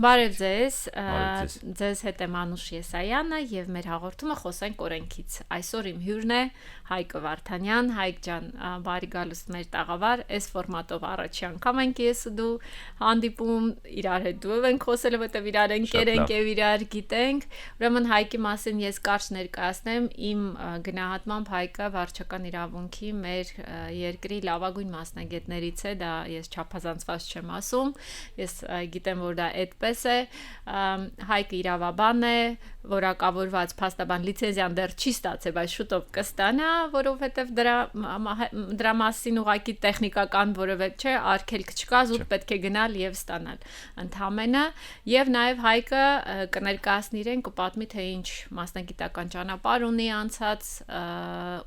Բարև ձեզ, Բարև ձեզ։ ձեզ հետ է Մանուշ Եսայանը եւ մեր հաղորդումը խոսենք օրենքից։ Այսօր իմ հյուրն է Հայկը Վարդանյան, Հայկ ջան, բարի գալուստ մեր տաղավար, այս ֆորմատով առաջի անգամ ենք ես ու դու հանդիպում, իրար հետ դու ենք խոսել, որտեւ իրար ընկեր ենք եւ իրար գիտենք։ Ուրեմն Հայկի մասին ես կարճ ներկայացնեմ, իմ գնահատմամբ Հայկը վարչական իրավունքի մեր երկրի լավագույն մասնագետներից է, դա ես չափազանցված չեմ ասում։ Ես գիտեմ, որ դա այդպես է, Հայկը իրավաբան է, որակավորված փաստաբան լիցենզիան դեռ չի ստացել, բայց շուտով կստանա, որովհետև դրա մասին ուղղակի տեխնիկական որևէ չէ, արգելք չկա, զուտ պետք է գնալ եւ ստանալ ընդհանրապես, եւ նաեւ Հայկը կներկայացնի իրեն, կպատմի թե ինչ մասնագիտական ճանապարհ ունի անցած,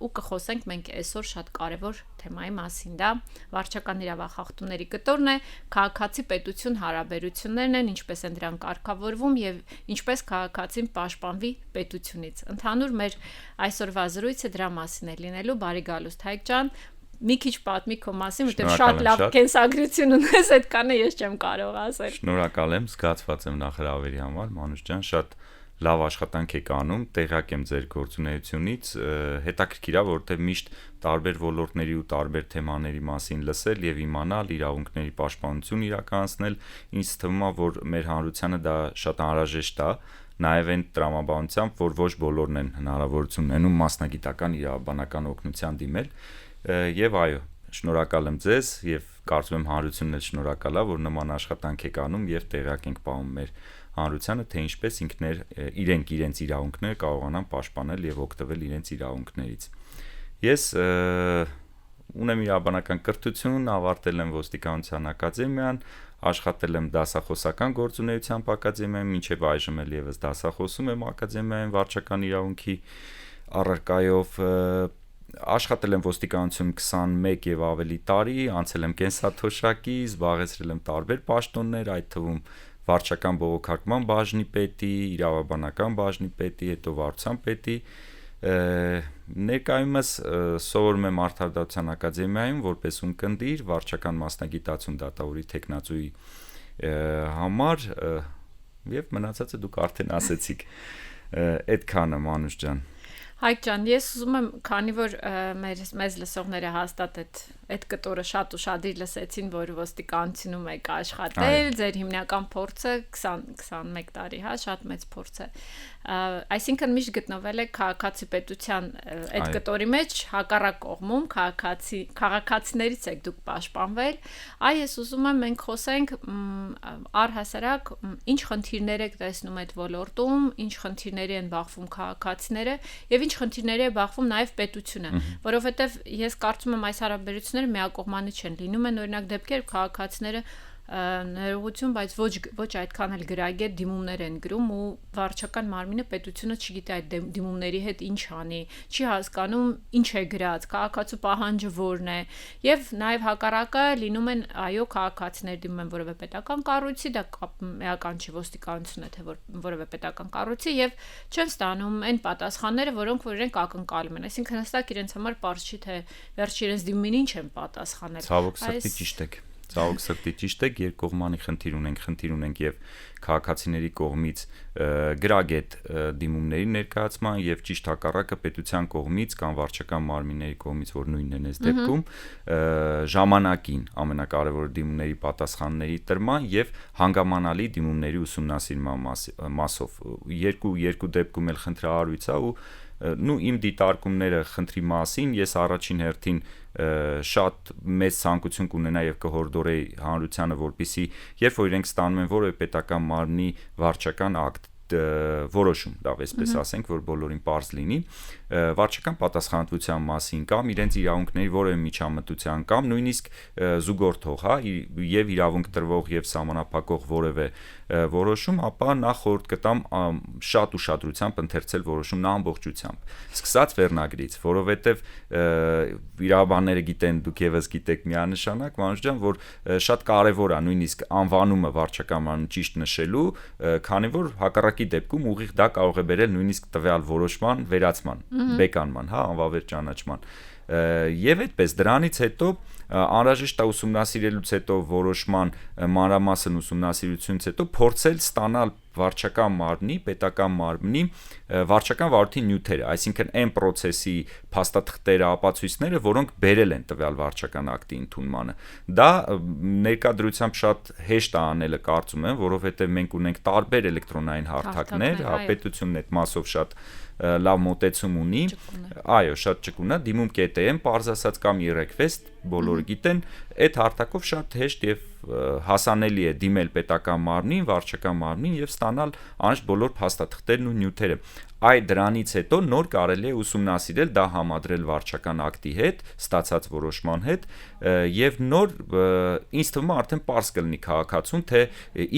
ու կխոսենք մենք այսօր շատ կարեւոր թեմայի մասին, դա վարչական իրավախախտումների կտորն է, քաղաքացի պետություն հարաբերություններն են, ինչպես են դրանք կարգավորվում եւ ինչպես քաղաքացին պաշտպանվի պետությունից։ Ընդհանուր մեր այսօրվա զրույցը դրա մասին է լինելու, բարի գալուստ Հայկ ջան, մի քիչ պատմի քո մասին, որտեղ շատ լավ կենսագրություն ունես, այդքանը ես չեմ կարող ասել։ Շնորհակալ եմ, զգացված եմ նախ հրավերի համար, Մանուշ ջան, շատ լավ աշխատանք եք անում, տեղյակ եմ ձեր գործունեությունից, հետաքրքիր է, որովհետև միշտ տարբեր ոլորտների ու տարբեր թեմաների մասին լսել եւ իմանալ, իրավունքների պաշտպանություն իրականացնել, ինձ թվում է, որ մեր հանրությանը դա շատ անհրաժեշտ է, նաեւ այն տրամաբանությամբ, որ ոչ բոլորն են հնարավորություն ունենում մասնագիտական իրավաբանական օգնության դիմել, եւ այո, շնորհակալ եմ ձեզ եւ կարծում եմ հանրությունն էլ շնորհակալ է, որ նման աշխատանք եք անում եւ տեղյակ ենք պահում մեր հանրությանը, թե ինչպես իրենք իրենց իրավունքները կարողանան պաշտպանել եւ օգտվել իրենց իրավունքներից։ Ես ունեմ իրավաբանական կրթություն, ավարտել եմ ոստիկանության ակադեմիան, աշխատել եմ դասախոսական գործունեությամբ ակադեմիայում, մինչև այժմ էլ եւս դասախոսում եմ ակադեմիայում վարչական իրավունքի առարկայով, աշխատել եմ ոստիկանությունում 21 եւ ավելի տարի, անցել եմ կենսաթոշակի, զբաղեցրել եմ տարբեր պաշտոններ, այդ թվում վարչական բողոքարկման բաժնի պետի, իրավաբանական բաժնի պետի, հետո վարչության պետի, ներկայումս սովորում եմ Արդարադատության ակադեմիայում որպես ունկնդիր վարչական մասնագիտացում դատավորի թեկնածուի համար եւ մնացածը դուք արդեն ասեցիք, այդքանը Մանուշ ջան։ Հայկ ջան, ես ուզում եմ, քանի որ մեզ լսողները հաստատ այդ կտորը շատ ուշադիր լսեցին, որ ոստիկանությունում եք աշխատել, ձեր հիմնական փորձը 21 տարի, հա, շատ մեծ փորձ է։ Այսինքն միշտ գտնվել եք քաղաքացի պետության այդ կտորի մեջ, հակառակ կողմում, քաղաքացիներից եք դուք պաշտպանվել։ Ես ուզում եմ մենք խոսենք առհասարակ ինչ խնդիրներ եք տեսնում այդ ոլորտում, ինչ խնդիրների են բախվում քաղաքացիները եւ ինչ խնդիրների է բախվում նաեւ պետությունը, որովհետեւ ես կարծում եմ այս հարաբերությունները միակողմանի չեն, լինում են օրինակ դեպքեր, քաղաքացիները ներողություն, բայց ոչ այդքան էլ գրագետ դիմումներ են գրում ու վարչական մարմինը պետությունը չգիտի այդ դիմումների հետ ինչ անի, չի հասկանում ինչ է գրած, քաղաքացու պահանջը որն է, եւ նաեւ հակառակը լինում են այո քաղաքացիներ դիմում են որևէ պետական կառույցի, դա էական չի ոստիկանությունը, թե որևէ պետական կառույցի եւ չեն ստանում այն պատասխանները, որոնք որ իրենք ակնկալում են, այսինքն հստակ իրենց համար պարզ չի թե վերջ իրենց դիմումին ինչ են պատասխանել։ Ցավոք սրտի ճիշտ եք։ Ցավոք սրտի ճիշտ է, երկկողմանի խնդիր ունենք եւ քաղաքացիների կողմից գրագետ դիմումների ներկայացման եւ ճիշտ հակառակը պետության կողմից կամ վարչական մարմինների կողմից, որ նույնն են այս դեպքում, ժամանակին ամենակարևոր դիմումների պատասխանների տրման եւ հանգամանալի դիմումների ուսումնասիրման մասով։ Երկու դեպքում էլ խնդրահարույց է ու իմ դիտարկումները խնդրի մասին ես առաջին հերթին շատ մեծ ցանկություն կունենա եւ կհորդորեի հանրությանը, որպեսզի երբ որ իրենք ստանում են որևէ պետական մարմնի վարչական ակտ որոշում, լավ այսպես ասենք, որ բոլորին պարզ լինի, վարչական պատասխանատվության մասին կամ իրենց իրավունքների որևէ միջամտության կամ նույնիսկ զուգորդող, հա, եւ իրավունք տրվող եւ սահմանափակող որևէ որոշում, ապա նախ խորհուրդ կտամ շատ ուշադրությամբ ընթերցել որոշումն ամբողջությամբ, սկսած վերնագրից, որովհետեւ իրավաբանները գիտեն, դուք եւս գիտեք միանշանակ, Մանուշ ջան, որ շատ կարեւոր է նույնիսկ անվանումը վարչական մարմնի ճիշտ նշելու, քանի որ հակառակի դեպքում ուղիղ դա կարող է բերել նույնիսկ տվյալ որոշման վերացման, բեկանման, հա, անվավեր ճանաչման։ Եվ այդպես դրանից հետո անհրաժեշտ է ուսումնասիրելուց հետո որոշման մանրամասն ուսումնասիրությունից հետո փորձել ստանալ վարչական մարմնի, պետական մարմնի վարչական վարույթի նյութերը, այսինքն այն process-ի փաստաթղթերը, ապացույցները, որոնք բերել են տվյալ վարչական ակտի ընդունմանը։ Դա ներկա դրությամբ շատ հեշտ է անելը, կարծում եմ, որովհետև մենք ունենք տարբեր էլեկտրոնային հարթակներ, պետությունն այդ մասով շատ լավ մոտեցում ունի, այո, շատ ճկուն է, դիմում KTM, պարզ ասած կամ e-request, բոլորը գիտեն, այդ հարթակով շատ հեշտ եւ հասանելի է դիմել պետական մարմնին, վարչական մարմնին եւ ստանալ անշտ բոլոր փաստաթղթերն ու նյութերը։ Այ դրանից հետո նոր կարելի է ուսումնասիրել, դա համադրել վարչական ակտի հետ, ստացած որոշման հետ եւ նոր ինձ թվում է արդեն պարզ կլինի քաղաքացուն, թե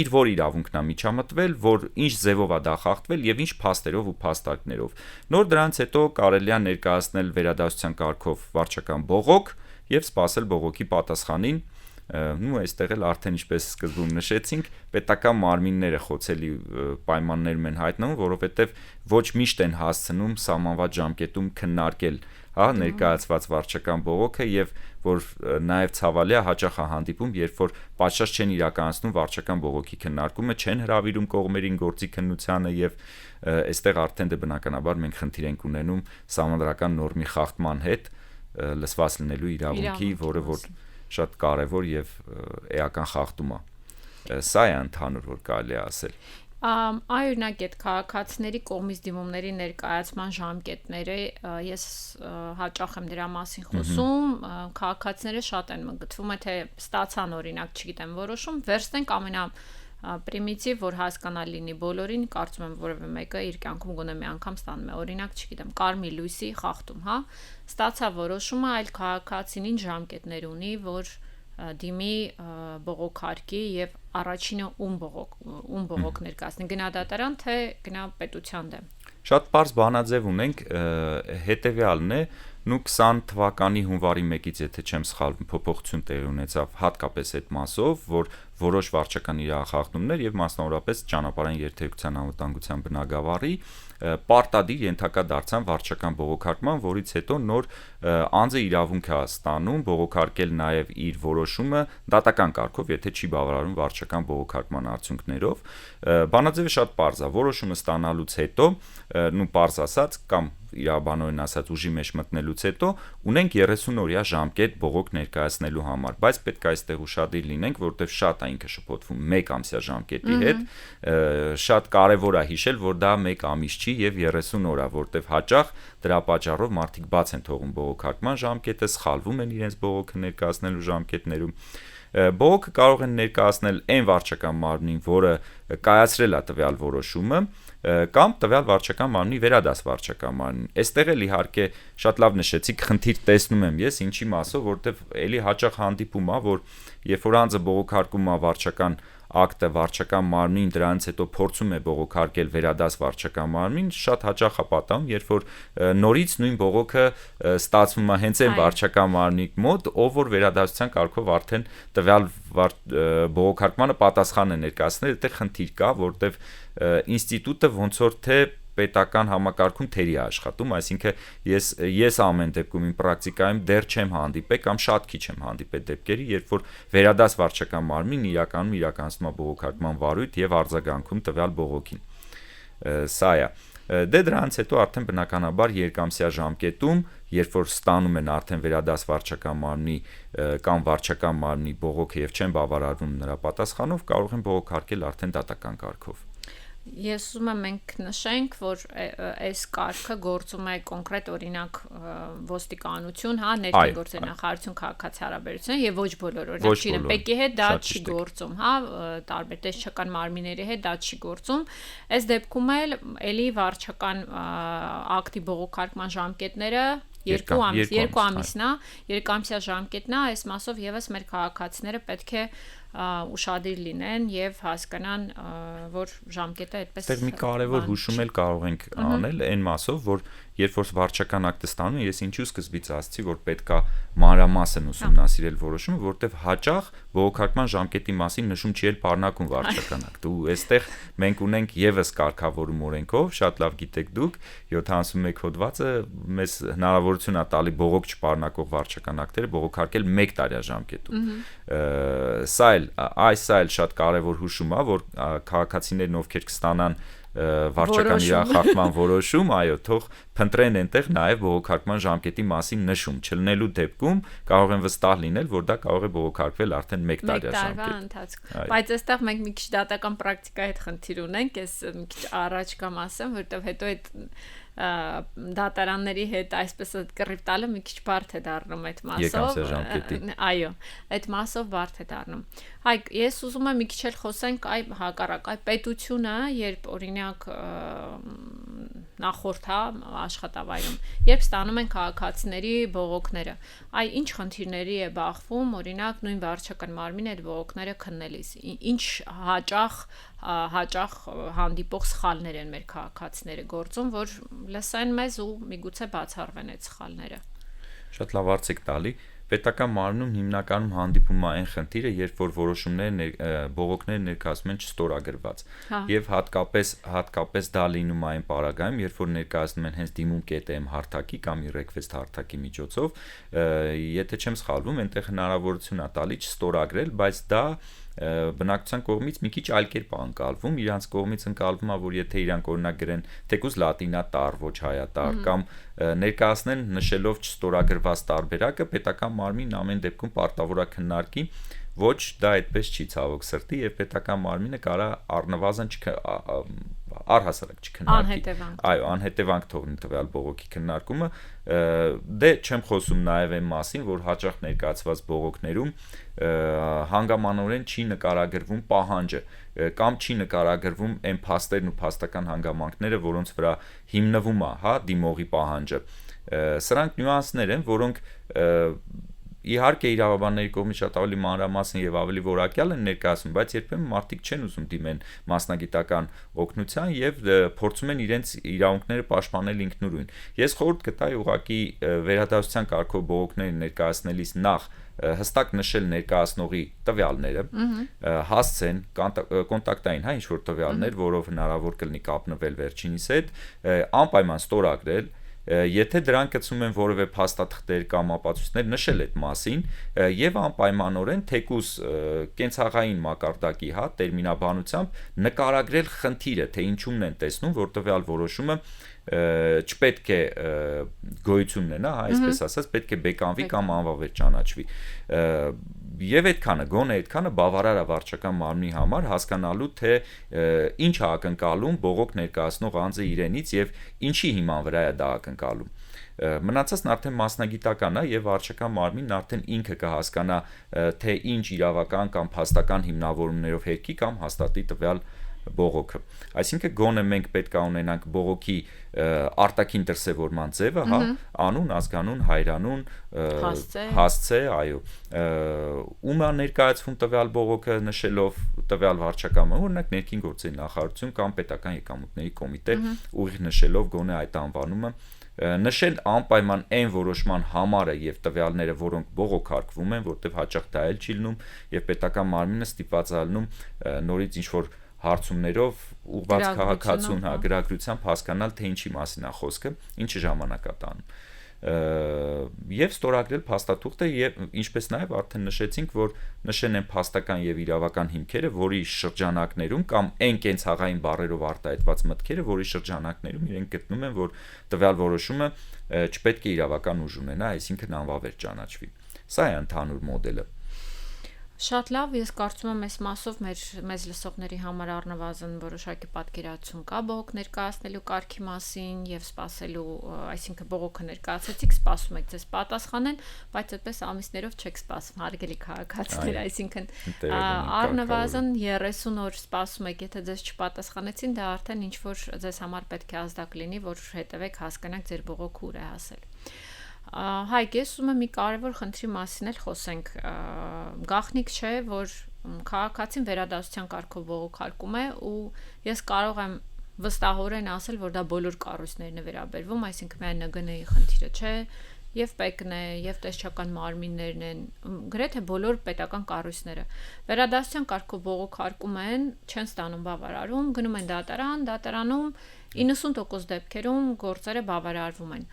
իր որ իրավունքն է միջամտվել, որ ինչ ձևով է դա խախտվել եւ ինչ փաստերով ու փաստարկներով։ Նոր դրանից հետո կարելի է ներկայացնել վերադասության կարգով վարչական բողոք եւ սպասել բողոքի պատասխանին։ Նու այստեղ էլ արդեն ինչպես սկզբում նշեցինք, պետական մարմինները խոցելի պայմաններում են հայտնվում, որովհետև ոչ միշտ են հասցնում սահմանված ժամկետում քննարկել, հա, ներկայացված վարչական բողոքը եւ որ նաեւ ցավալի է հաճախ է հանդիպում, երբ որ պատշաճ չեն իրականացնում վարչական բողոքի քննարկումը, չեն հրավիրում կողմերին գործի քննությանը եւ այստեղ արդեն դե բնականաբար մենք խնդիր ենք ունենում սահմանադրական նորմի խախտման հետ լսված լինելու իրավունքի, որը որ շատ կարևոր եւ էական խախտում է։ Սա է ընդհանուր որ կարելի է ասել։ Այօրինակ այդ քաղաքացիների կողմից դիմումների ներկայացման ժամկետները ես հաճախ եմ դրա մասին խոսում, քաղաքացիները շատ են մտածում, թե ստացան օրինակ, չգիտեմ, որոշում, վերցնենք պրիմիտիվ, որ հասկանալ լինի բոլորին, կարծում եմ որևէ մեկը իր կյանքում գոնե մի անգամ ստանում է, օրինակ, չգիտեմ, կարմիր լույսի խախտում, հա, ստացա որոշումը, այլ քաղաքացին ինչ ժամկետներ ունի, որ դիմի բողոքարկի եւ առաջինը ում բողոք ներկայացնի, գնա դատարան, թե գնա պետության դեմ։ Շատ པարզ բանաձև ունենք, հետեւյալն է, 20 թվականի հունվարի 1-ից, եթե չեմ սխալվում, փոփոխություն տեղի ունեցավ հատկապես այդ մասով, որ որոշ վարչական իրավախախտումներ եւ մասնավորապես ճանապարհային երթևեկության անվտանգության բնագավառի պարտադիր ենթակա դարձան վարչական բողոքարկման, որից հետո նոր անձը իրավունք է ստանում բողոքարկել նաեւ իր որոշումը դատական կարգով, եթե չի բավարարում վարչական բողոքարկման արդյունքներով։ Բանաձևը շատ པարզ է, որոշումը ստանալուց հետո, པարզ ասած կամ իրավաբանորեն ասած ուժի մեջ մտնելուց հետո ունենք 30 օրյա ժամկետ բողոք ներկայացնելու համար, բայց պետք է այստեղ ուշադիր լինենք, որովհետև շատ է ինքը շփոթվում 1 ամսյա ժամկետի հետ, շատ կարևոր է հիշել, որ դա 1 ամիս չի եւ 30 օր է, որովհետև հաճախ դրա պատճառով մարդիկ բաց են թողում բողոքարկման ժամկետը, սխալվում են իրենց բողոքը ներկայացնելու ժամկետներում։ Բողոքը կարող են ներկայացնել այն վարչական մարմնին, որը կայացրել է տվյալ որոշումը, կամ տվյալ վարչական մարմնի վերադաս վարչական մարմնին։ Այստեղ էլ իհարկե շատ լավ նշեցիք, խնդիր տեսնում եմ ես, ինչի մասով, որովհետև էլի հաճախ հանդիպում է, որ երբ որ անձը բողոքարկում է վարչական ակտը վարչական մարմնին, դրանից հետո փորձում է բողոքարկել վերադաս վարչական մարմնին, շատ հաճախ է պատահում, երբ որ նորից նույն բողոքը ստացվում է հենց այն վարչական մարմնի մոտ, ով որ վերադասության կարգով արդեն տվյալ բողոքարկմանը պատասխան է ներկայացնել, այդտեղ խնդիր կա, որտեղ ինստիտուտը ոնց որ թե պետական համակարգում թերի է աշխատում, այսինքն ես ամեն դեպքում իմ պրակտիկայում դեռ չեմ հանդիպել կամ շատ քիչ եմ հանդիպել դեպքերի, երբ որ վերադաս վարչական մարմին իրականում իրականացնում է բողոքարկման վարույթ եւ արձագանքում տվյալ բողոքին։ Սա է։ Դե դրանից հետո արդեն բնականաբար երկամսյա ժամկետում, երբ որ ստանում են արդեն վերադաս վարչական մարմնի կամ վարչական մարմնի բողոքը եւ չեն բավարարվում նրա պատասխանով, կարող են բողոքարկել արդեն դատական կարգով։ Ես ուզում եմ մենք նշենք, որ այս կարգը գործում է կոնկրետ օրինակ ոստիկանություն, հա, ներքին գործերի նախարարություն, քաղաքացի հարաբերություն եւ ոչ բոլոր օրինակ չինը ՊԿ-ի հետ դա չի գործում, հա, տարբեր տեսչական մարմինների հետ դա չի գործում։ Այս դեպքում էլ էլի վարչական ակտի բողոքարկման ժամկետները 2 ամիսն է, 2 ամսյա ժամկետն է, այս մասով եւս մեր քաղաքացիները պետք է ուշադիր լինեն եւ հասկանան, որ ժամկետը այդպես Այստեղ մի կարևոր հուշում էլ կարող ենք անել այն մասով, որ երբ որ վարչական ակտը ստանում, ես ինչու սկզբից ասացի, որ պետքա մանրամասն ուսումնասիրել որոշումը, որտեվ հաճախ բողոքարկման ժամկետի մասին նշում չի էլ պարունակում վարչական ակտը, ու այստեղ մենք ունենք եւս կարգավորում օրենքով, շատ լավ գիտեք դուք, 71 հոդվածը մեզ հնարավորություն է տալի բողոք չպարունակող վարչական ակտերը բողոքարկել 1 տարյա ժամկետում։ Սա էլ շատ կարևոր հուշում է, որ քաղաքացիներն ովքեր կստանան վարչական իրախախտման որոշում, այո, թող փնտրեն այնտեղ նաև բողոքարկման ժամկետի մասին նշում, չլնելու դեպքում կարող են վստահ լինել, որ դա կարող է բողոքարկվել արդեն 1 տարյա ժամկետ։ Բայց այստեղ մենք մի քիչ դատական պրակտիկայի հետ խնդիր ունենք, ես մի քիչ առաջ կամ ասեմ, որովհետև հետո այդ դատարանների հետ այսպես կռիվ տալը մի քիչ բարդ է դառնում այդ մասով։ Այո, այդ մասով բարդ է դառնում։ Հայկ, ես ուզում եմ մի քիչ էլ խոսենք հակառակ, պետությունը, երբ օրինակ նախորդ աշխատավայրում, երբ ստանում են քաղաքացիների բողոքները, ինչ խնդիրների է բախվում, օրինակ նույն վարչական մարմինը այդ բողոքները քննելիս, ինչ հաճախ հանդիպող սխալներ են մեր քաղաքացիները գործում, որ լսեն մեզ ու միգուցե բացառվեն այդ սխալները։ Շատ լավ հարց եք տալի։ Պետական մարմնում հիմնականում հանդիպում է այն խնդիրը, երբ որ բողոքները ներկայացում են չստորագրված։ Եվ հատկապես դա լինում է այն պարագայում, երբ որ ներկայացնում են հենց դիմում ԿՏՄ հարթակի կամ request հարթակի միջոցով, եթե չեմ սխալվում, այնտեղ հնարավորություն է տալի չստորագրել, բայց դա բնակչության կողմից մի քիչ այլ կերպ անցալվում, իրանց կողմից ընկալվում է, որ եթե իրանք օրինակ գրեն թեկուզ լատինատառ, ոչ հայատառ կամ ներկայացնեն նշելով չստորագրված տարբերակը, պետական մարմինն ամեն դեպքում պարտավոր է քննարկի, ոչ դա այդպես չի ցավոք սրտի, եւ պետական մարմինը կարա առնվազն առհասարակ չքննարկի։ Այո, անհետևանք թողնի տվյալ բողոքի քննարկումը, դե չեմ խոսում նաև այն մասին, որ հաճախ ներկայացված բողոքներում հանգամանորեն չի նկարագրվում պահանջը կամ չի նկարագրվում այն փաստերն ու փաստական հանգամանքները, որոնց վրա հիմնվում է, դիմողի պահանջը։ Սրանք նյուանսներ են, որոնք իհարկե իրավաբանների կողմից շատ ավելի մանրամասն եւ ավելի որակյալ են ներկայացում, բայց երբեմն մարդիկ չեն ուզում դիմեն մասնագիտական օգնության եւ փորձում են իրենց իրավունքները պաշտպանել ինքնուրույն։ Ես խորհուրդ կտայի ուղղակի վերադասության կարգով բողոքները ներկայացնելիս նախ հստակ նշել ներկայացնողի տվյալները, հասցեն, կոնտակտային, ինչ որ տվյալներ, որով հնարավոր կլինի կապնվել վերջինիս հետ, անպայման ստորագրել, եթե դրանք գցում են որևէ փաստաթղթեր կամ ապացույցներ, նշել այդ մասին եւ անպայմանորեն թեկուզ կենցաղային մակարդակի տերմինաբանությամբ նկարագրել խնդիրը, թե ինչումն են տեսնում, որ տվյալ որոշումը չպետք է գոյություն ունենա, այսպես ասած, պետք է բեկանվի կամ անվավեր ճանաչվի։ Եվ այդքանը, գոնե այդքանը բավարար է վարչական մարմնի համար հասկանալու, թե ինչ է ակնկալում բողոք ներկայացնող անձը իրենից եւ ինչի հիման վրա է դա ակնկալում։ Մնացածն արդեն մասնագիտական է եւ վարչական մարմինն արդեն ինքը կհասկանա, թե ինչ իրավական կամ փաստական հիմնավորումներով հերքի կամ հաստատի տվյալ բողոքը։ Այսինքն գոնե մենք պետք է ունենանք բողոքի արտաքին դրսևորման ձևը, անուն, ազգանուն, հայրանուն, հասցե, այո, ում է ներկայացվում տվյալ բողոքը նշելով տվյալ վարչական, օրինակ ներքին գործերի նախարարություն կամ պետական եկամուտների կոմիտե, ուղիղ նշելով գոնե այդ անվանումը, նշել անպայման այն որոշման համարը եւ տվյալները, որոնք բողոքարկվում են, որտեղ հաճախ դա էլ չի լինում եւ պետական մարմինը ստիպված է լինում նորից ինչ որ հարցումներով ուղղված քաղաքացուն գրագրությամբ հասկանալ, թե ինչի մասին է խոսքը, ինչի ժամանակ է տանում։ Եվ ստորագրել փաստաթուղթը եւ ինչպես նաեւ արդեն նշեցինք, որ նշեն են փաստական եւ իրավական հիմքերը, որի շրջանակներում կամ այն կենցաղային բառերով արտահայտված մտքերը, որի շրջանակներում իրենք գտնում են, որ տվյալ որոշումը չպետք է իրավական ուժ ունենա, այսինքն անվավեր ճանաչվի։ Սա է ընդհանուր մոդելը։ Շատ լավ, ես կարծում եմ այս մասով մեզ լսողների համար առնվազն որոշակի պատկերացում կա բողոք ներկայացնելու կարգի մասին եւ սպասելու, այսինքն բողոքը ներկայացեցիք, սպասում եք ձեզ պատասխանեն, բայց այդպես ամիսներով չեք սպասում, հարգելի քաղաքացիներ, այսինքն առնվազն 30 օր սպասում եք, եթե ձեզ չպատասխանեցին, դա արդեն ինչ որ ձեզ համար պետք է ազդակ լինի, որ հետևեք, հասկանաք ձեր բողոքը ուր է հասել։ Հայկ, ես ուզում եմ մի կարևոր խնդրի մասին էլ խոսենք, գաղտնիք չէ, որ քաղաքացին վերադասության կարգով բողոքարկում է ու ես կարող եմ վստահորեն ասել, որ դա բոլոր կառույցներն է վերաբերվում, այսինքն միայն ՆԳՆ-ի խնդիրը չէ, եւ ՊԵԿ-ն է, եւ տեսչական մարմիններն են, գրեթե բոլոր պետական կառույցները։ Վերադասության կարգով բողոքարկում են, չեն ստանում բավարարում, գնում են դատարան, դատարանում 90% դեպքերում գործերը բավարարվում են։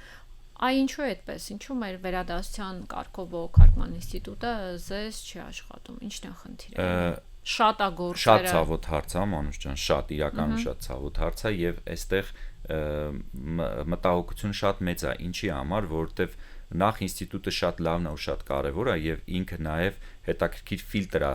Այ ինչու է այդպես, ինչու մեր վերադասության կարգով բողոքարկման ինստիտուտը ձեզ չի աշխատում, ինչն է խնդիրը։ Շատ է գործերը։ Շատ ցավոտ հարց է, Մանուշ ջան, շատ իրականում շատ ցավոտ հարց է եւ այստեղ մտահոգություն շատ մեծ է, ինչի համար, որովհետեւ նախ ինստիտուտը շատ լավն է ու շատ կարեւոր է եւ ինքը նաեւ հետաքրքիր ֆիլտր է,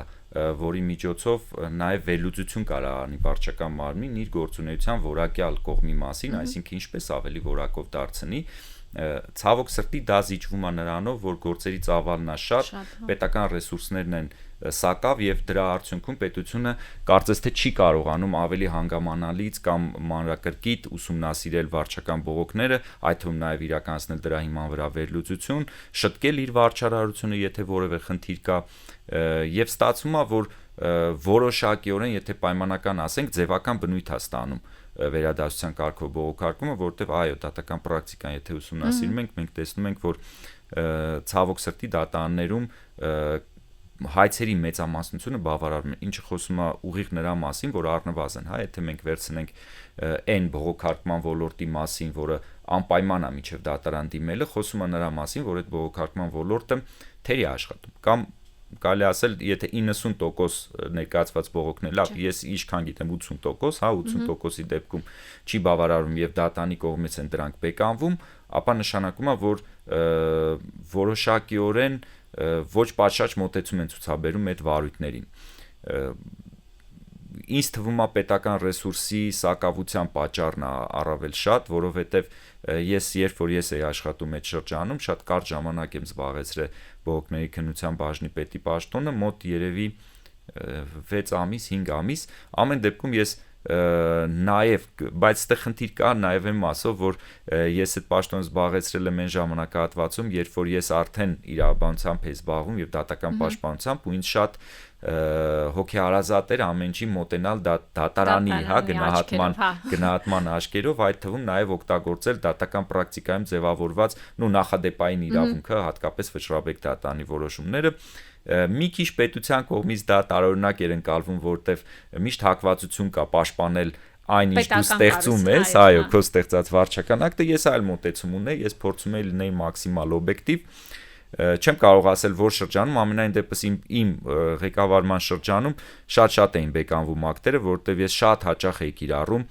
որի միջոցով նաեւ վերլուծություն կարող անի վարչական մարմին իր գործունեության որակյալ կողմի մասին, այսինքն ինչպես ավելի որակով դարձնի։ Ցավոք սրտի դա զիջվում է նրանով, որ գործերի ծավալն է շատ, պետական ռեսուրսներն են սակավ եւ դրա արդյունքում պետությունը կարծես թե չի կարողանում ավելի հանգամանալից կամ մանրակրկիտ ուսումնասիրել վարչական բողոքները, այդ թվում նաեւ իրականացնել դրա հիման վրա վերլուծություն, շտկել իր վարչարարությունը, եթե որևէ խնդիր կա, եւ ստացվում է, որ որոշակիորեն, եթե պայմանական ասենք, ձևական բնույթ է ստանում վերադասության կարգով բողոքարկումը, որովհետև այո, դատական պրակտիկան եթե ուսումնասիրում ենք, մենք տեսնում ենք, որ ցավոք սրտի դատարաններում հայցերի մեծամասնությունը բավարարում է, ինչը խոսում է ուղիղ նրա մասին, որ առնվազն, հա, եթե մենք վերցնենք այն բողոքարկման ոլորտի մասին, որը անպայման է միջև դատարան դիմելը, խոսում է նրա մասին, որ այդ բողոքարկման ոլորտը թերի աշխատում, կամ կարելի ասել, եթե 90% ներկայացված բողոքներ, լավ, ես ինչքան գիտեմ 80%, հա, 80%-ի դեպքում չի բավարարում եւ դատանի կողմից են դրանք բեկանվում, ապա նշանակում է, որ որոշակիորեն ոչ պատշաճ մոտեցում են ցուցաբերում այդ վարույթներին։ Ինձ թվում է պետական ռեսուրսի սակավության պատճառն է առավել շատ, որովհետև ես երբ որ ես էի աշխատում այդ շրջանում, շատ կարճ ժամանակ եմ զբաղեցրել բողոքների քննության բաժնի պետի պաշտոնը, մոտ երևի 6 ամիս, 5 ամիս, ամեն դեպքում ես նաև, բայց այդտեղ խնդիր կա նաև այն մասով, որ ես այդ պաշտոնը զբաղեցրել եմ այն ժամանակահատվածում, երբ որ ես արդեն իրավաբանությամբ էի զբաղվում եւ դատական պաշտպանությամբ ու ինձ շատ հոգեհարազատ էր ամեն ինչի մոտենալ դատարանի, հա, գնահատման աչքերով, այդ թվում նաև օգտագործել դատական պրակտիկայում ձևավորված նախադեպային իրավունքը, հատկապես վճռաբեկ դատարանի որոշումները։ Մի քիչ պետության կողմից դա տարօրինակ էր ընկալվում, որտեվ միշտ հակվածություն կա պաշտպանել այն ինչ դու ստեղծում ես, այո, քո ստեղծած վարչական ակտը, ես այլ մոտեցում ունեի, ես փորձում էի լինեի մաքսիմալ օբյեկտիվ, չեմ կարող ասել, որ շրջանում, ամենայն դեպս իմ ղեկավարման շրջանում շատ էին բեկանվում ակտերը, որովհետև ես շատ հաճախ էի կիրառում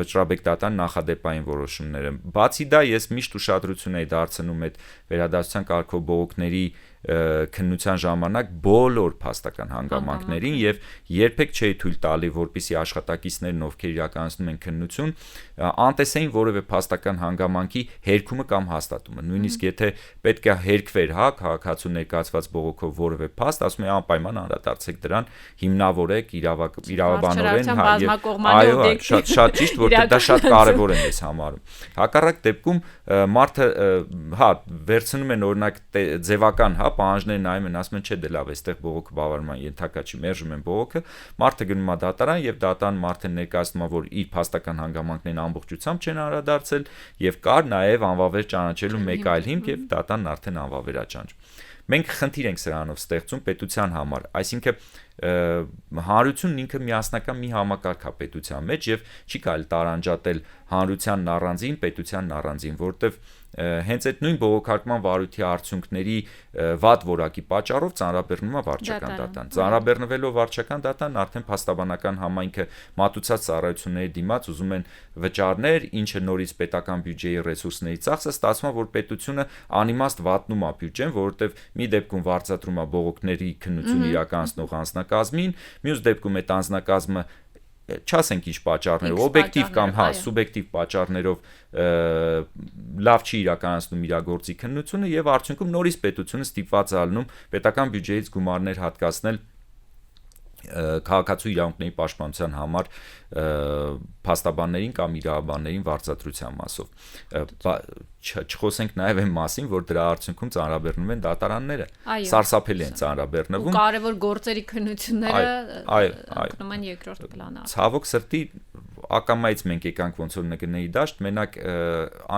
վճռաբեկ դատարանի նախադեպային որոշումները։ Բացի դա, ես միշտ ուշադրություն էի դարձնում այդ վերադասության կարգով բողոքների քննության ժամանակ բոլոր փաստական հանգամանքներին եւ երբեք չէի թույլ տալի, որպեսզի աշխատակիցներն, ովքեր իրականացնում են քննություն, անտեսեին որևէ փաստական հանգամանքի հերքումը կամ հաստատումը։ Նույնիսկ եթե պետք է հերքվեր, հա, քաղաքացու ներկայացված բողոքով որևէ փաստ, ասում եմ անպայման անդրադարձեք դրան, հիմնավորեք իրավաբանորեն, հա, այո, շատ ճիշտ, որտեղ դա շատ կարևոր է մեզ համարում։ Հակառակ դեպքում մարդը, հա, վերցնում են օրինակ ձևական, հա, պահանջներ նայում են, ասում են, չէ, դե լավ, այստեղ բողոքը բավարարման ենթակա չի, մերժում են բողոքը, մարդը գնում է դատարան եւ դատարան մարդը ներկայացնում է, որ իր փաստական հանգամանքներն ամբողջությամբ չեն անդրադարձել եւ կար նաեւ անվավեր ճանաչելու մեկ այլ հիմք եւ դատարանն արդեն անվավեր է ճանաչում։ Մենք խնդիր ենք սրանով ստեղծում պետության համար, այսինքն հանրությունն ինքը միասնական մի համակարգ է պետության մեջ եւ չի կարելի տարանջատել հանրությանն առանձին, պետությանն առանձին, որովհետեւ հենց այդ նույն բողոքարկման վարույթի արդյունքների վատ որակի պատճառով ծանրաբեռնում է վարչական դատան։ Ծանրաբեռնվելով վարչական դատան արդեն փաստաբանական համայնքը մատուցած ծառայությունների դիմաց ուզում են վճարներ, ինչը նորից պետական բյուջեի ռեսուրսների ծախսը, ստացվում է, որ պետությունը անիմաստ վատնում է բյուջեն, որովհետև մի դեպքում վարձատրում է բողոքների քննություն իրականացնող անձնակազմին, մյուս դեպքում այդ անձնակազմը չասենք ինչ պատճառներով, օբյեկտիվ կամ հա, սուբյեկտիվ պատճառներով լավ չի իրականացնում իր գործի քննությունը եւ արդյունքում նորից պետությունը ստիպված է ալնում պետական բյուջեից գումարներ հատկացնել քաղաքացու իրավունքների պաշտպանության համար փաստաբաններին կամ իրավաբաններին վարձատրության մասով չխոսենք նաև այն մասին, որ դրա արդյունքում ծանրաբեռնում են դատարանները, սարսափելի են ծանրաբեռնվում, ու կարևոր գործերի քննությունները ընկնում են երկրորդ պլանը։ Ցավոք սրտի ակամայից մենք եկանք ոնց որ ՆԳՆ-ի դաշտ, մենակ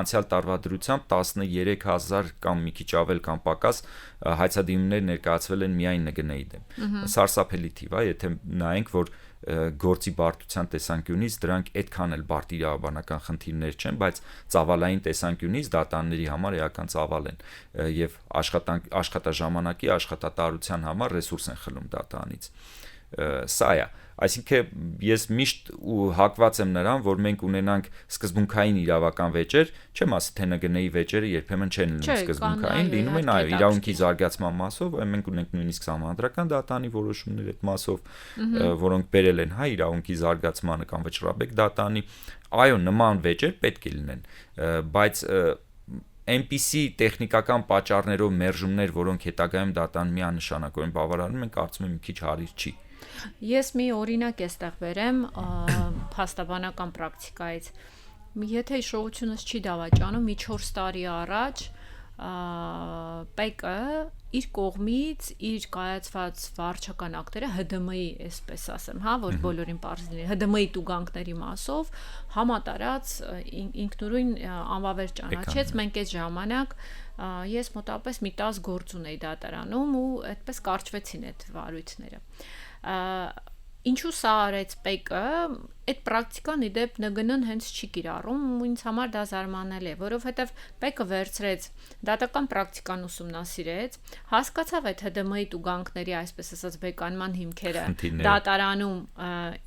անցյալ տարվա դրությամբ 13000 կամ մի քիչ ավել կամ պակաս հայցադիմումներ ներկայացվել են միայն ՆԳՆ-ի դեմ։ Սարսափելի թիվ է, եթե նայենք, որ գործի բարդության տեսանկյունից դրանք այդքան էլ բարդ իրավաբանական խնդիրներ չեն, բայց ծավալային տեսանկյունից դատաների համար էական ծավալ են եւ աշխատաժամանակի աշխատատարության համար ռեսուրս են խլում դատարանից։ Սա է, այսինքն ես միշտ հակված եմ նրան, որ մենք ունենանք սկզբունքային իրավական վեճեր, չեմ ասի թե ՆԳՆ-ի վեճերը երբեմն չեն լինում սկզբունքային, լինում են այո, իրավունքի զարգացման մասով, մենք ունենք նույնիսկ համանդրական դատարանի որոշումներ այդ մասով, որոնք բերել են իրավունքի զարգացմանը կամ վճռաբեկ դատարանի, այո, նման վեճեր պետք է լինեն, բայց այնպիսի տեխնիկական պատճառներով մերժումներ, որոնք հետագայում դատարան միանշանակորեն բավարարում են, կարծում եմ մի քիչ հարիր չի։ Ես մի օրինակ էստեղ բերեմ փաստաբանական պրակտիկայից։ Եթե հիշողությունս չի դավաճանում, մի 4 տարի առաջ ՊԿ իր կողմից իր կայացված վարչական ակտերը ՀԴՄ-ի, այսպես ասեմ, որ բոլորին պարզ լինի, ՀԴՄ-ի տուգանքների մասով համատարած ինքնուրույն անվավեր ճանաչեց, մենք այդ ժամանակ ես մոտավորապես մի 10 գործ ունեի դատարանում ու այդպես կարճվեցին այդ վարույթները։ Ինչու սա արեց ՊԿ, այդ պրակտիկան իդեպ ՆԳՆ-ն հենց չի կիրառում, ու ինձ համար դա զարմանալի է, որովհետև ՊԿ վերցրեց դատական պրակտիկան ուսումնասիրեց, հասկացավ այդ ՀԴՄ-ի տուգանքների, այսպես ասած, բեկանման հիմքերը դատարանում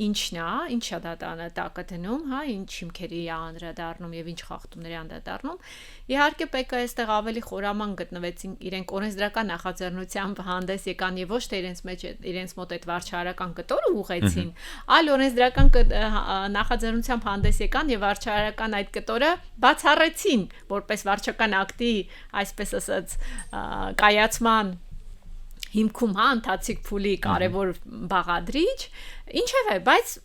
ինչա դատարանը տակը դնում, ինչ հիմքերի է անդրադառնում եւ ինչ խախտումների անդրադառնում։ Իհարկե ՊԿ այստեղ ավելի խորաման գտնվեցին, իրենք օրենսդրական նախաձեռնությամբ հանդես եկան եւ ոչ թե իրենց մոտ այդ վարչարական կտորը ուղղեցին, այլ օրենսդրական նախաձեռնությամբ հանդես եկան եւ վարչարական այդ կտորը բացառեցին որպես վարչական ակտի, այսպես ասած, կայացման հիմքում, ընթացիկ փուլի կարևոր բաղադրիչ, ինչևէ, բայց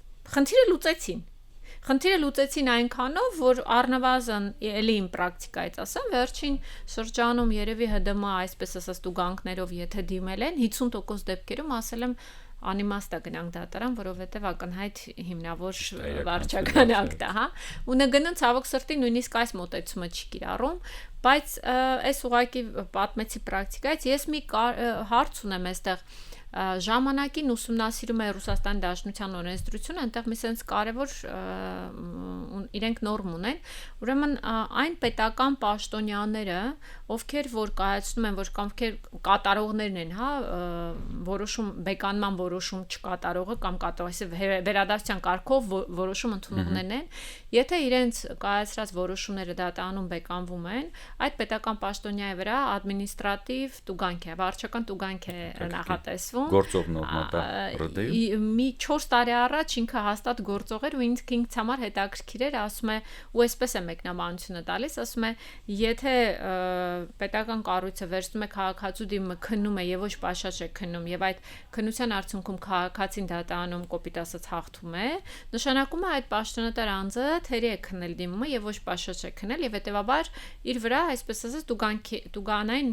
խնդիրը լուծեցին այնքանով, որ առնվազն էլի իմ պրակտիկայից ասեմ, վերջին շրջանում երևի ՀԴՄ այսպես ասած տուգանքներով եթե դիմել են 50% դեպքերում ասել եմ անիմաստ է գնանք դատարան, որովհետև ակնհայտ հիմնավոր վարչական ակտ է, ու ՆԳՆ-ն ցավոք սրտի նույնիսկ այս մոտեցումը չի կիրառում, բայց այս ուղղակի պատմեցի պրակտիկայից, ես մի հարց ունեմ այստեղ ժամանակին ուսումնասիրում է Ռուսաստանի Դաշնության օրենսդրությունը, այնտեղ մի sense կարևոր իրենք նորմ ունեն, ուրեմն այն պետական պաշտոնյաները, ովքեր որ կայացնում են, որ ովքեր կատարողներն են, որոշում բեկանման որոշում չկատարողը կամ կատարողը վերադարձության կարգով որոշում ընդունողներն են, եթե իրենց կայացրած որոշումները դատարանում բեկանվում են, այդ պետական պաշտոնյայի վրա ադմինիստրատիվ տուգանք է, վարչական տուգանք է նախատեսվում գործող նորմատա ռդեյում մի 4 տարի առաջ ինքը հաստատ գործող էր ու ինձ համար հետաքրքիր էր, ասում է, ու այսպես է մեկնաբանությունը տալիս, ասում է, եթե պետական կառույցը վերցնում է քաղաքացու դիմը քննում է եւ ոչ պաշաճ է քննում եւ այդ քննության արդյունքում քաղաքացին դատարանում կոպիտ ասած հաղթում է, նշանակում է այդ պաշտոնատար անձը թերի է քննել դիմումը եւ ոչ պաշաճ է քննել եւ հետեւաբար իր վրա այսպես ասած տուգանային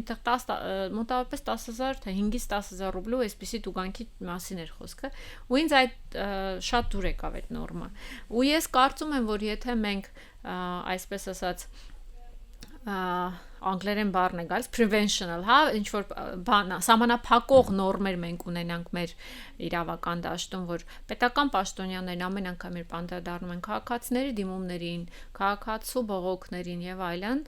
մոտավորապես 10000 թե 5-ից 10000 ռուբլու այսպիսի տուգանքի մասին էր խոսքը ու ինձ այդ շատ դուր եկավ այդ նորմը ու ես կարծում եմ որ եթե մենք այսպես ասած անգլերեն բառն է գալիս preventional, ինչ որ բան, սահմանափակող նորմեր մենք ունենանք մեր իրավական դաշտում, որ պետական պաշտոնյաներն ամեն անգամ իր անդրադառնում են քաղաքացիների դիմումներին, քաղաքացու բողոքներին եւ այլն,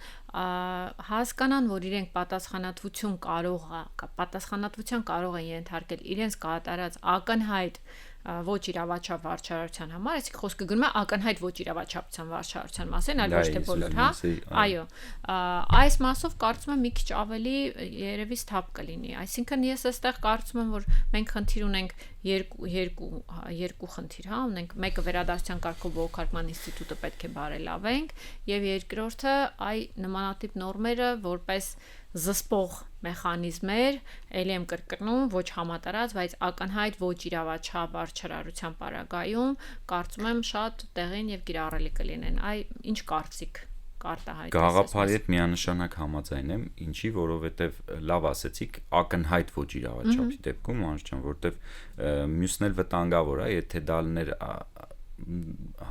հասկանան, որ իրենք պատասխանատվության կարող են ենթարկել իրենց կատարած ակնհայտ ոչ իրավաչափ վարչարարության համար, այսինքն խոսքը գնում է ակնհայտ ոչ իրավաչափության վարչարարության մասին, այլ ոչ թե բոլոր, այո, այս մասով կարծում եմ մի քիչ ավելի երևի սթափ կլինի, այսինքն ես այստեղ կարծում եմ, որ մենք խնդիր ունենք երկու խնդիր, ունենք մեկը վերադարձության կարգով բողոքարկման ինստիտուտը պետք է բարելավենք եւ երկրորդը նմանատիպ նորմերը որպես զսպող մեխանիզմեր, ելի եմ կրկնում, ոչ համատարած, բայց ակնհայտ ոչ իրավաչափ վարչարարության պարագայում, կարծում եմ շատ տեղին եւ կիրառելի կլինեն։ Ինչ կարծիք կարտահայտես։ Գաղափարի հետ միանշանակ համաձայն եմ, ինչի, որովհետև լավ ասեցիք, ակնհայտ ոչ իրավաչափի դեպքում, Մանուշ ջան, որովհետև մյուսն էլ վտանգավոր է, եթե դա լիներ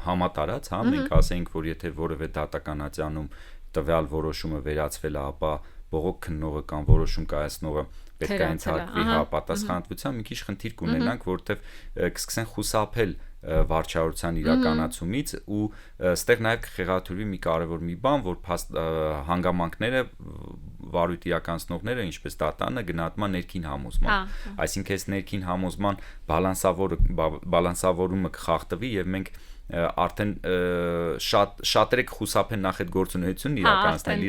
համատարած, հա, մենք ասենք, որ եթե որևէ դատականացյանում տվյալ որոշումը վերացվել է, ապա բողոք քննողը կամ որոշում կայացնողը պետք է ենթարկվի պատասխանատվության, մի քիչ խնդիր կունենանք, որովհետև կսկսեն խուսափել վարչարության իրականացումից ու այստեղ նաև կխեղաթյուրվի մի կարևոր մի բան, որ հանգամանքները վարույթ իրականացնողները, ինչպես դատանը, գնահատման ներքին համոզման, այսինքն այս ներքին համոզման բալանսավորումը կխախտվի եւ մենք արդեն շատերը կխուսափեն նախ այդ գործունեությունն իրականացնել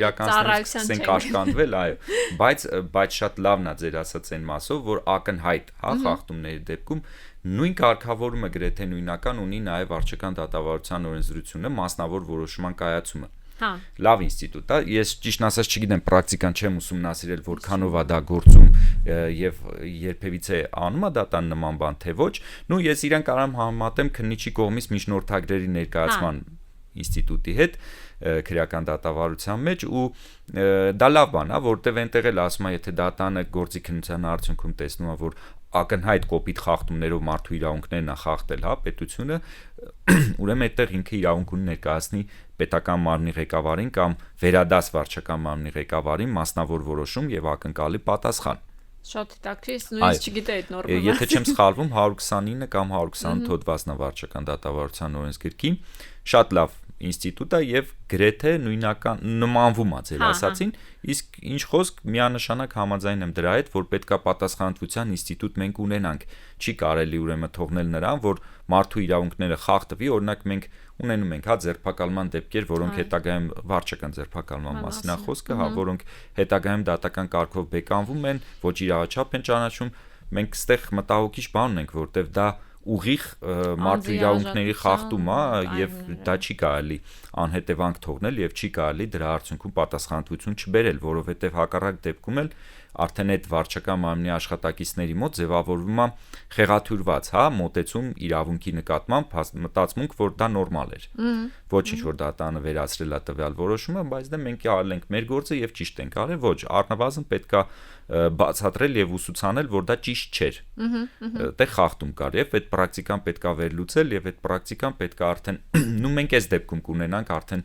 սկսեն կաշկանդվել, այո, բայց շատ լավն է ձեր ասած այն մասով, որ ակնհայտ, հա, խախտումների դեպքում նույն կարգավորումը գրեթե նույնական ունի նաև վարչական դատավարության օրենսդրությունը, մասնավոր որոշման կայացումը։ Լավ ինստիտուտ է, ես ճիշտն ասած չգիտեմ, պրակտիկան չեմ ուսումնասիրել, որքանով է դա գործում եւ երբևիցե անում է դատան նման բան, թե ոչ։ Նու ես իրեն կարամ համեմատեմ քննիչի կողմից միջնորդագրերի ներկայացման ինստիտուտի հետ քրեական դատավարության մեջ ու դա լավ բան է, որտեղ այնտեղ էլ ասում է, եթե դատանը գործի քննության արդյունքում տեսնում է, որ ակնհայտ կոպիտ խախտումներով մարդու իրավունքներն է խախտել, հա, պետությունը, ուրեմն այդտեղ ինքը իրավունք ունի ներկայացնի պետական մարմնի ղեկավարին կամ վերադաս վարչական մարմնի ղեկավարին մասնավոր որոշում եւ ակնկալի պատասխան։ Շատ հետաքրքիր, նույնիսկ չգիտեի այդ նորմը։ Եթե չեմ սխալվում, 129 կամ 128 հոդվածն է վարչական դատավարության օրենսգրքի, շատ լավ ինստիտուտ է եւ գրեթե նույնական նմանվում է ձեր ասացին, իսկ ինչ խոսք միանշանակ համաձայն եմ դրա հետ, որ պետքա պատասխանատվության ինստիտուտ մենք ունենանք, չի կարելի ուրեմն թողնել նրան, որ մարդու իրավունքները խախտվի, օրինակ մենք ունենում ենք, հա, ձերբակալման դեպքեր, որոնք հետագայում վարչական ձերբակալման մասին է խոսքը, հա, որոնք հետագայում դատական կարգով բեկանվում են, ոչ իրավաչափ են ճանաչում, մենք ստեղ մտահոգիչ բան ունենք, որտեվ դա ուղիղ մարդու իրավունքների խախտում է եւ դա չի կարելի անհետևանք թողնել եւ չի կարելի դրա արդյունքում պատասխանատվություն չբերել, որովհետեւ հակառակ դեպքում էլ արդեն այդ վարչական մարմնի աշխատակիցների մոտ ձևավորվում է խեղաթյուրված, հա, մոտեցում իրավունքի նկատմամբ, մտածմունք, որ դա նորմալ էր։ Ոչինչ որ դատանը վերացրել է տվյալ որոշումը, բայց դե մենք արել ենք մեր գործը եւ ճիշտ ենք արել, ոչ, առնվազն պետքա բացատրել եւ ուսուցանել, որ դա ճիշտ չէր։ Դե խախտում կար եւ այդ պրակտիկան պետքա վերլուծել եւ այդ պրակտիկան պետքա արդեն նու մենք այս դեպքում կունենանք արդեն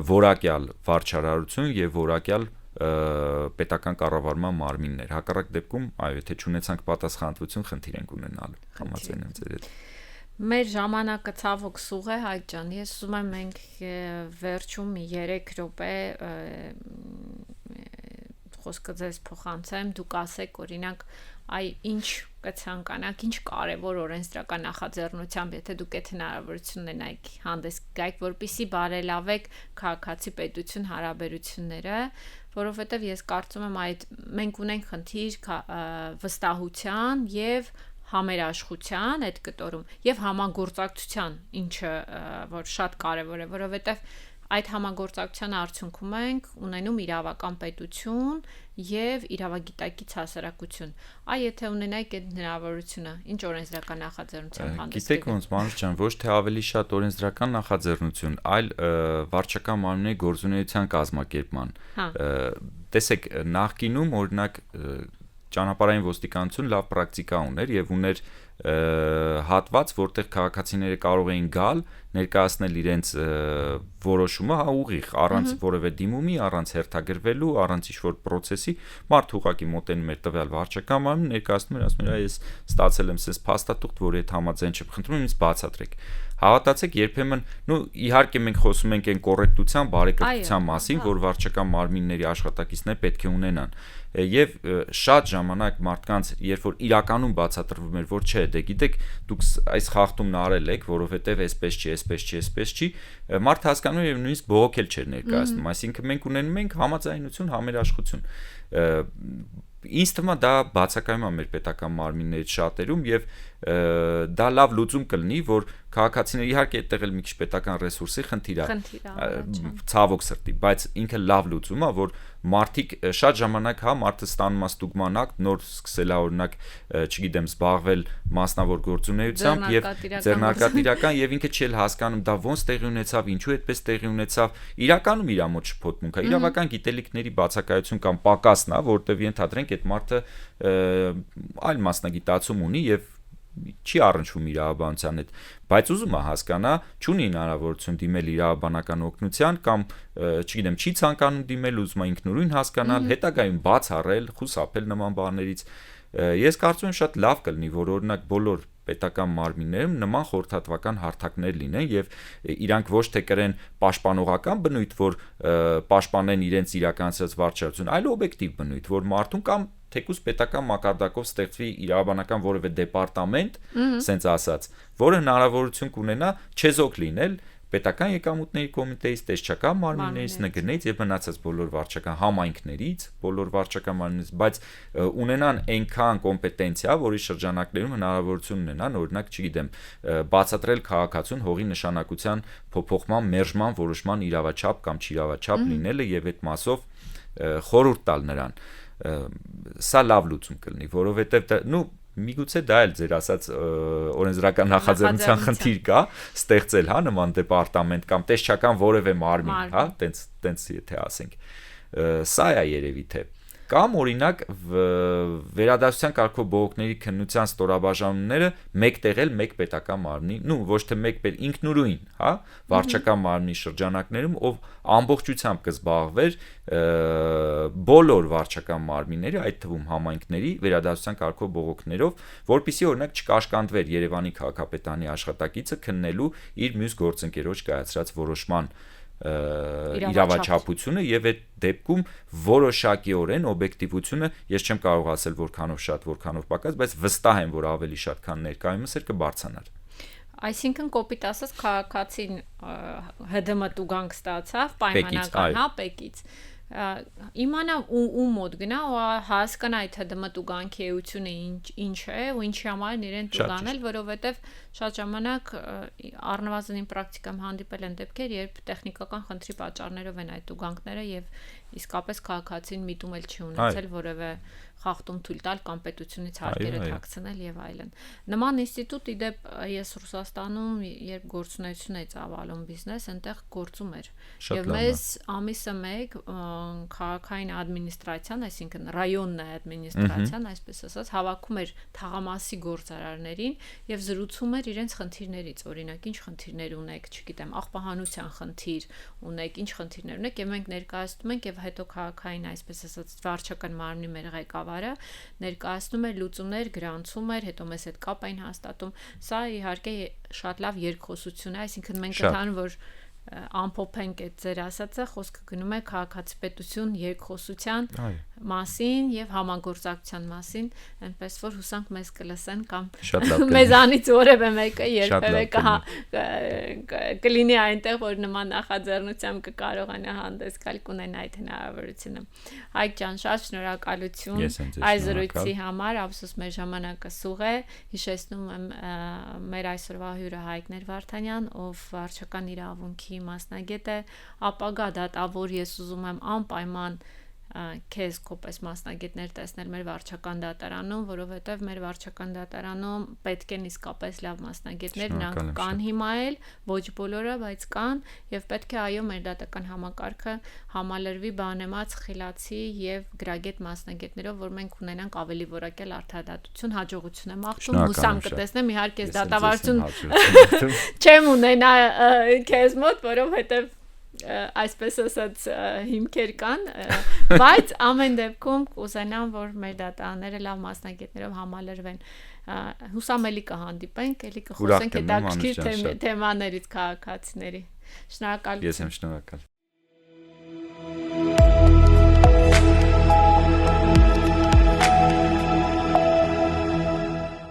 որակյալ վարչարարություն եւ որակյալ պետական կառավարման մարմիններ։ Հակառակ դեպքում, այո, եթե չունեցանք պատասխանատվություն, խնդիր ենք ունենալու։ Համաձայն եմ ձեր հետ։ Մեր ժամանակը ցավոք սուղ է, Հայկ ջան, ես ուզում եմ մենք վերջում 3 րոպե խոսքը ձեզ փոխանցեմ, դուք ասեք, օրինակ, ինչ կցանկանաք, ինչ կարևոր օրենսդրական նախաձեռնությամբ, եթե դուք այդ հնարավորություն ունենայիք հանդես գայիք, որպեսզի բարելավեք քաղաքացի պետություն հարաբերությունները, որովհետև ես կարծում եմ մենք ունենք խնդիր վստահության եւ համերաշխության այդ կտորում եւ համագործակցության, ինչը որ շատ կարևոր է, որովհետեւ այդ համագործակցության արդյունքում ենք ունենում իրավական պետություն եւ իրավագիտակից հասարակություն։ Եթե ունենայիք այդ հնարավորությունը, ինչ օրենսդրական նախաձեռնությամբ հանդես գիտեք ոնց, Մանուշ ջան, ոչ թե ավելի շատ օրենսդրական նախաձեռնություն, այլ վարչական մարմնի գործունեության կազմակերպման։ Տեսեք, նախկինում օրինակ ճանապարհային ոստիկանություն լավ պրակտիկա ուներ եւ ուներ հատված, որտեղ քաղաքացիները կարող էին գալ, ներկայացնել իրենց որոշումը, հա, ուղիղ, առանց որևէ դիմումի, առանց հերթագրվելու, առանց ինչ-որ process-ի, մարդը ուղղակի մոտենում էր տվյալ վարչական մարմին, ներկայացնում էր, ասում էր, ես ստացել եմ sense փաստաթուղթ, որի հետ համաձայն չեմ, խնդրում եմ ինձ բացատրեք։ Հավատացեք, երբեմն, իհարկե մենք խոսում ենք այն կոռեկտության, բարեկրթության մասին, որ վարչական մարմինների աշխատակիցները պետք է ունենան։ Եվ շատ ժամանակ մարդկանց, երբ որ իրականում բացատրվում էր, որ չէ, դե գիտեք, դուք այս խախտումն արել եք, որովհետև այսպես չի, մարդը հասկանում էր եւ նույնիսկ բողոքել չէր ներկայացնում, այսինքն մենք ունենում ենք համաձայնություն, համերաշխություն։ Ինձ թվում է դա բացակայում է մեր պետական մարմիններից շատերում եւ դա լավ լուծում կլինի, որ քաղաքացիները իհարկե այդտեղ էլ մի քիչ պետական ռեսուրսի խնդիր է, ցավոք սրտի, բայց ինքը լավ լուծում է, որ մարդիկ շատ ժամանակ մարդը ստանում է ստուգմանակ, նոր սկսել է օրինակ, չգիտեմ, զբաղվել մասնավոր գործունեությամբ եւ ձեռնարկատիրական եւ ինքը չի հասկանում դա ոնց տեղի ունեցավ, ինչու այդպես տեղի ունեցավ, իրականում իր մոտ շփոթմունք է, իրավական գիտելիքների բացակայություն կամ պակասն է, որտեղ ենթադրենք այդ մարդը այլ մասնագիտացում ունի եւ չի առնչվում իրավաբանության հետ, բայց ուզում է հասկանա, չունի հնարավորություն դիմել իրավաբանական օգնության կամ, չգիտեմ, չի ցանկանում դիմել, ուզում է ինքնուրույն հասկանալ, հետագայում բաց առել, խուսափել նման բաներից։ Ես կարծում եմ շատ լավ կլինի, որ օրինակ բոլոր պետական մարմիններում նման խորհրդատվական հարթակներ լինեն եւ իրանք ոչ թե կրեն պաշտպանողական բնույթ, որ պաշտպանեն իրենց իրականացած վարչություն, այլ օբյեկտիվ բնույթ, որ մարդուն կամ թեկուզ պետական մակարդակով ստեղծվի իրավաբանական որևէ դեպարտամենտ, սենց ասած, որը հնարավորություն կունենա չեզոք լինել պետական եկամուտների կոմիտեից, տեսչական մարմիններից, ՆԳՆ-ից եւ մնացած բոլոր վարչական համայնքներից, բոլոր վարչական մարմիններից, բայց ունենան այնքան կոմպետենցիա, որի շրջանակներում հնարավորություն ունենան, օրինակ, չգիտեմ, բացատրել քաղաքացուն հողի նշանակության փոփոխման, մերժման, որոշման իրավաչափ կամ չիրավաչափ լինելը եւ այդ մասով խորհուրդ տալ նրան։ Սա լավ լուծում կլինի, որովհետեւ միգուցե դա էլ ձեր ասած օրենսդրական նախաձեռնության խնդիր կա, ստեղծել, նման դեպարտամենտ կամ տեսչական որևէ մարմին, տենց եթե ասենք։ Սա է երևի թե կամ օրինակ վերադասության կարգով բողոքների քննության ստորաբաժանումները մեկտեղ էլ մեկ պետական մարմնի, ոչ թե մեկ ինքնուրույն, վարչական մարմնի շրջանակներում, ով ամբողջությամբ կզբաղվեր բոլոր վարչական մարմինների, այդ թվում համայնքների վերադասության կարգով բողոքներով, որպեսզի օրինակ չկաշկանդվեր Երևանի քաղաքապետարանի աշխատակիցը քննելու իր մյուս գործընկերոջ կայացրած որոշման իրավաչափությունը եւ այդ դեպքում որոշակիորեն օբյեկտիվությունը ես չեմ կարող ասել որքանով շատ, որքանով պակաս, բայց վստահ եմ, որ ավելի շատ, քան ներկայումս էր կբարձրանար։ Այսինքն կոպիտ ասած քաղաքացին ՀԴՄ տուգանք ստացավ, պայմանական, պեկից իմանա ու մոտ գնա ու հասկանա այդ ՀԴՄ տուգանքի էությունը ինչ է ու ինչի համար իրեն տուգանել, որովհետև շատ ժամանակ առնվազն իմ պրակտիկայում հանդիպել են դեպքեր, երբ տեխնիկական խնդրի պատճառներով են այդ տուգանքները եւ իսկապես քաղաքացին միտում էլ չի ունեցել որևէ խախտում թույլ տալ կամ պետությունից հարկերը թաքցնել եւ այլն։ Նման ինստիտուտ իդեպ ես Ռուսաստանում երբ գործունեություն էի ծավալում բիզնես, այնտեղ գործում էր։ Եվ մեզ ամիսը մեկ քաղաքային ադմինիստրացիան, այսինքն ռայոննա ադմինիստրացիան, այսպես ասած, հավաքում էր թաղամասի գործարարներին եւ զրուցում էր իրենց խնդիրներից, օրինակ ինչ խնդիրներ ունեք, չգիտեմ, աղբահանության խնդիր ունեք, ինչ խնդիրներ ունեք, եւ մենք ներկայացնում ենք եւ հետո քաղաքային, այսպես ասած, վարչական մարմնի մեր ղեկավարը ներկայացնում էր լուծումներ, գրանցում էր, հետո մեզ հետ կապ էին հաստատում։ Սա իհարկե շատ լավ երկխոսություն է, այսինքն մենք կտան, որ ամփոփենք այդ ձեր ասածը, խոսքը գնում է քաղաքացիպետություն, երկխոսության մասին եւ համագործակցության մասին, այնպես որ հուսանք մեզ կլսեն կամ մեզանից որևէ մեկը երբևէ կլինի այնտեղ, որ նման նախաձեռնությամբ կկարողանա հանդես գալ, կունենա այդ հնարավորությունը։ Հայկ ջան, շատ շնորհակալություն այս զրույցի համար, ափսոս մեր ժամանակը սուղ է, հիշեցնում եմ մեր այսօրվա հյուրը Հայկ Վարդանյան, ով վարչական իրավունքի մասնագետ է, ապագա դատավոր ես ուզում եմ անպայման քեզ կոպես մասնագետներ տեսնել մեր վարչական դատարանում, որովհետև մեր վարչական դատարանում պետք են իսկապես լավ մասնագետներ, նրանք կան հիմա էլ, ոչ բոլորը, բայց կան, եւ պետք է այո մեր դատական համակարգը համալրվի բանեմած, խիլացի եւ գրագետ մասնագետներով, որ մենք ունենանք ավելի որակյալ արդարադատություն, հաջողություն եմ աղթում, հուսամ կտեսնեմ, իհարկե դատավարություն չեմ ունենա քեզ մոտ, որովհետև այսպես ասած հիմքեր կան, բայց ամեն դեպքում կուզենամ, որ մեր դատարանները լավ մասնագետներով համալրվեն։ Հուսամ էլի կհանդիպենք, էլի կխոսենք հետաքրքիր թեմաներից քաղաքացիների։ Շնորհակալություն։ Ես եմ շնորհակալ։